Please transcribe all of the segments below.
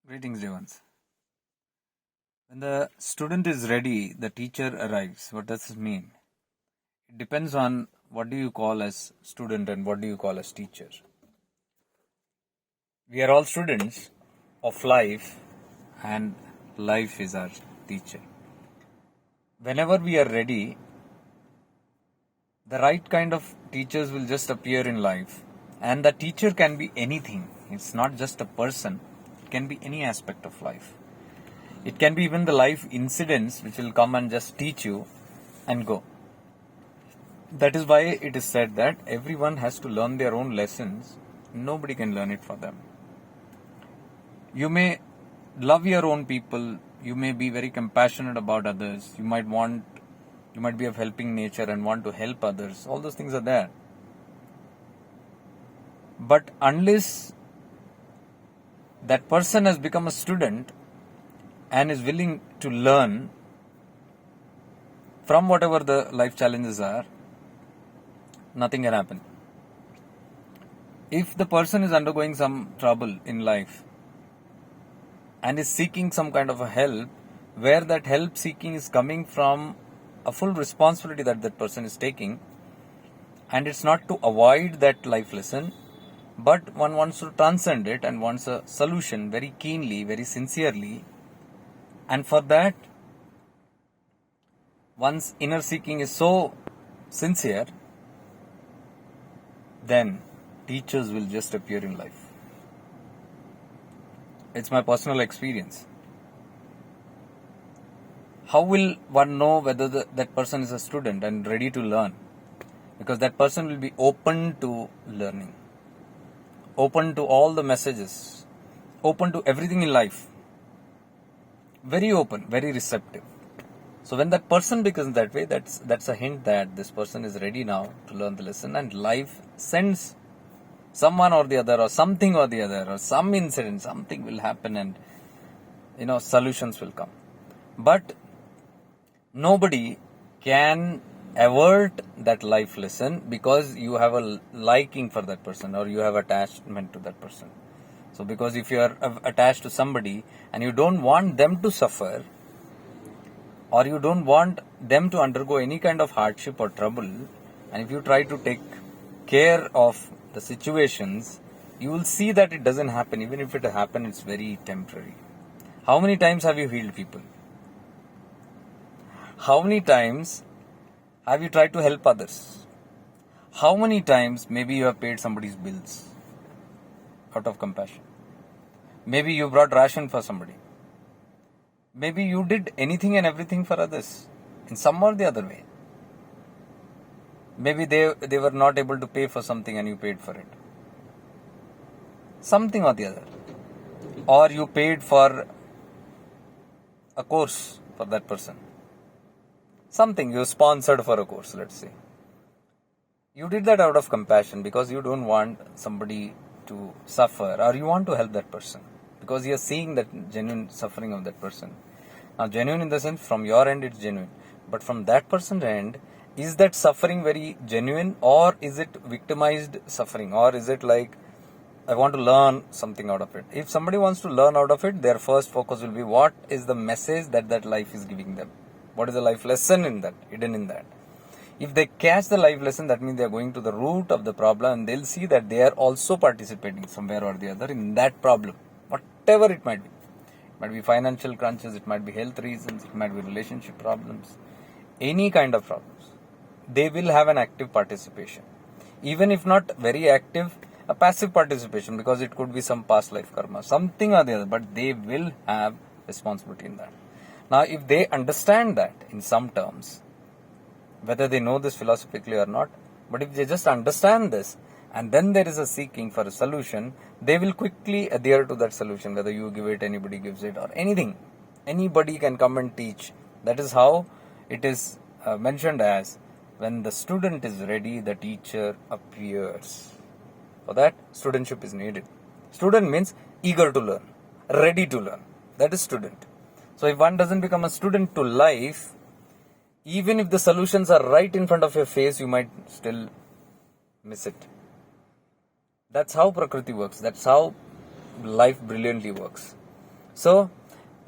Greetings, Devans. When the student is ready, the teacher arrives. What does this mean? It depends on what do you call as student and what do you call as teacher. We are all students of life, and life is our teacher. Whenever we are ready, the right kind of teachers will just appear in life, and the teacher can be anything. It's not just a person, it can be any aspect of life. It can be even the life incidents which will come and just teach you and go. That is why it is said that everyone has to learn their own lessons. Nobody can learn it for them. You may love your own people. You may be very compassionate about others. You might be of helping nature and want to help others. All those things are there. But unless that person has become a student and is willing to learn from whatever the life challenges are, nothing can happen. If the person is undergoing some trouble in life and is seeking some kind of a help, where that help seeking is coming from a full responsibility that that person is taking, and it's not to avoid that life lesson, but one wants to transcend it and wants a solution very keenly, very sincerely, and for that, one's inner seeking is so sincere, then teachers will just appear in life. It's my personal experience. How will one know whether that person is a student and ready to learn? Because that person will be open to learning, open to all the messages, open to everything in life. Very open, very receptive. So when that person becomes that way, that's a hint that this person is ready now to learn the lesson, and life sends someone or the other or something or the other or some incident, something will happen, and solutions will come. But nobody can avert that life lesson because you have a liking for that person or you have attachment to that person. So because if you are attached to somebody and you don't want them to suffer, or you don't want them to undergo any kind of hardship or trouble, and if you try to take care of the situations, you will see that it doesn't happen. Even if it happens, it's very temporary. How many times have you healed people? How many times have you tried to help others? How many times maybe you have paid somebody's bills out of compassion? Maybe you brought ration for somebody. Maybe you did anything and everything for others in some or the other way. Maybe they were not able to pay for something and you paid for it. Something or the other. Or you paid for a course for that person. Something, you sponsored for a course, let's say. You did that out of compassion because you don't want somebody to suffer, or you want to help that person because you are seeing that genuine suffering of that person. Now, genuine in the sense from your end it's genuine, but from that person's end, is that suffering very genuine, or is it victimized suffering, or is it like I want to learn something out of it? If somebody wants to learn out of it, their first focus will be what is the message that life is giving them. What is the life lesson in that, hidden in that? If they catch the life lesson, that means they are going to the root of the problem, and they'll see that they are also participating somewhere or the other in that problem, whatever it might be. It might be financial crunches, it might be health reasons, it might be relationship problems, any kind of problems. They will have an active participation. Even if not very active, a passive participation, because it could be some past life karma, something or the other, but they will have responsibility in that. Now, if they understand that in some terms, whether they know this philosophically or not, but if they just understand this, and then there is a seeking for a solution, they will quickly adhere to that solution, whether you give it, anybody gives it, or anything. Anybody can come and teach. That is how it is mentioned as, when the student is ready, the teacher appears. For that, studentship is needed. Student means eager to learn, ready to learn. That is student. So if one doesn't become a student to life, even if the solutions are right in front of your face, you might still miss it. That's how Prakriti works. That's how life brilliantly works. So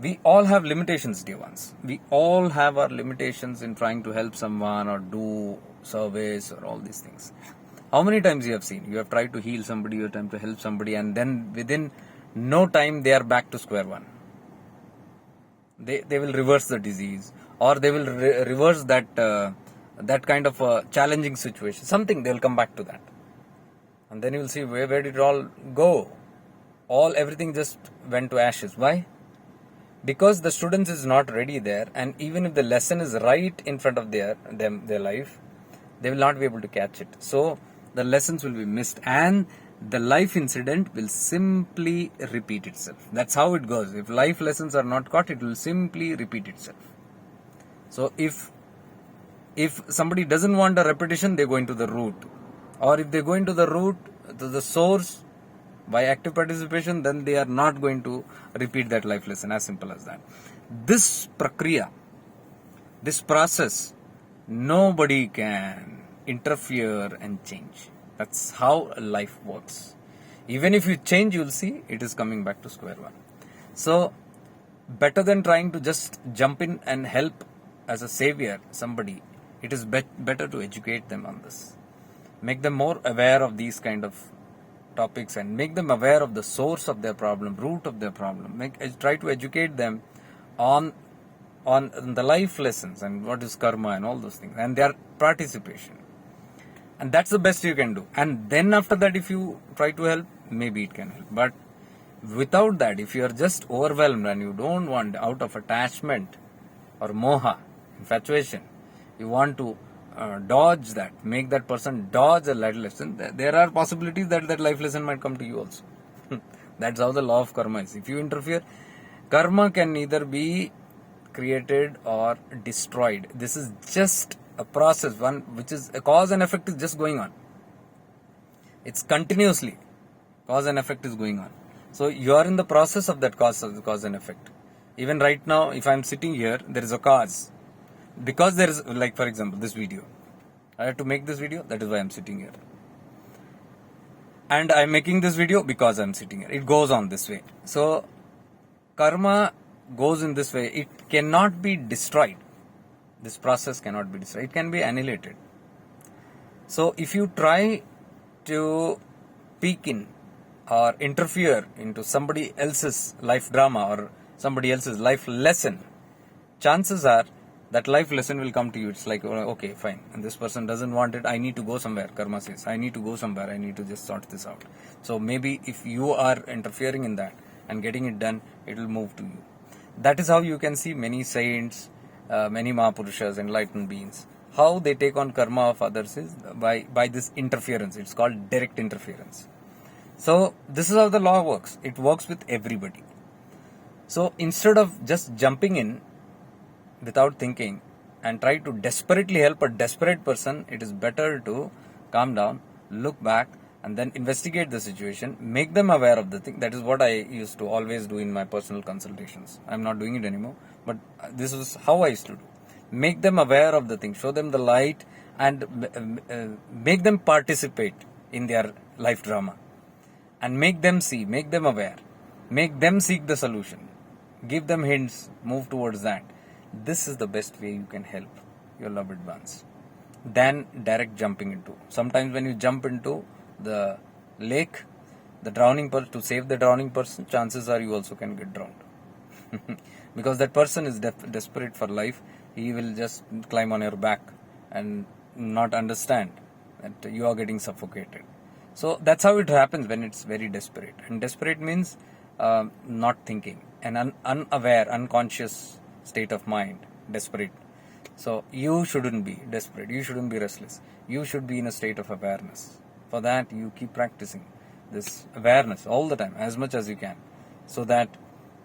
we all have limitations, dear ones. We all have our limitations in trying to help someone or do service or all these things. How many times you have seen? You have tried to heal somebody, you have tried to help somebody, and then within no time they are back to square one. They will reverse the disease, or they will reverse that kind of challenging situation. Something, they will come back to that. And then you will see where did it all go? Everything just went to ashes. Why? Because the students is not ready there, and even if the lesson is right in front of their life, they will not be able to catch it. So the lessons will be missed, and the life incident will simply repeat itself. That's how it goes. If life lessons are not caught, it will simply repeat itself. So if somebody doesn't want a repetition, they go into the root. Or if they go into the root, to the source, by active participation, then they are not going to repeat that life lesson. As simple as that. This prakriya, this process, nobody can interfere and change. That's how life works. Even if you change, you'll see it is coming back to square one. So, better than trying to just jump in and help as a savior somebody, it is better to educate them on this. Make them more aware of these kind of topics and make them aware of the source of their problem, root of their problem. Try to educate them on the life lessons and what is karma and all those things and their participation. And that's the best you can do. And then after that, if you try to help, maybe it can help. But without that, if you are just overwhelmed and you don't want, out of attachment or moha, infatuation, you want to dodge that, make that person dodge a life lesson, there are possibilities that life lesson might come to you also. That's how the law of karma is. If you interfere, karma can neither be created or destroyed. This is just a process, one which is a cause and effect is just going on. It's continuously cause and effect is going on. So you are in the process of that cause and effect. Even right now, if I'm sitting here, there is a cause. Because there is, like for example, this video. I have to make this video, that is why I'm sitting here. And I'm making this video because I'm sitting here. It goes on this way. So karma goes in this way. It cannot be destroyed. This process cannot be destroyed. It can be annihilated. So if you try to peek in or interfere into somebody else's life drama or somebody else's life lesson, chances are that life lesson will come to you. It's like, okay, fine. And this person doesn't want it. I need to go somewhere. Karma says, I need to go somewhere. I need to just sort this out. So maybe if you are interfering in that and getting it done, it will move to you. That is how you can see many saints, many Mahapurushas, enlightened beings. How they take on karma of others is by this interference. It's called direct interference. So this is how the law works. It works with everybody. So instead of just jumping in without thinking and try to desperately help a desperate person, it is better to calm down, look back, and then investigate the situation, make them aware of the thing. That is what I used to always do in my personal consultations. I'm not doing it anymore, but this was how I used to do. Make them aware of the thing, show them the light, and make them participate in their life drama. And make them see, make them aware, make them seek the solution, give them hints, move towards that. This is the best way you can help your loved ones than direct jumping into. Sometimes when you jump into the lake, the drowning person, to save the drowning person, chances are you also can get drowned. Because that person is desperate for life. He will just climb on your back and not understand that you are getting suffocated. So that's how it happens when it's very desperate. And desperate means not thinking, an unaware, unconscious state of mind, desperate. So you shouldn't be desperate. You shouldn't be restless. You should be in a state of awareness. For that, you keep practicing this awareness all the time, as much as you can, so that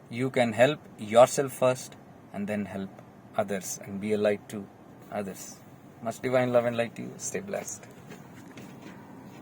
you can help yourself first and then help others and be a light to others. Much divine love and light to you. Stay blessed.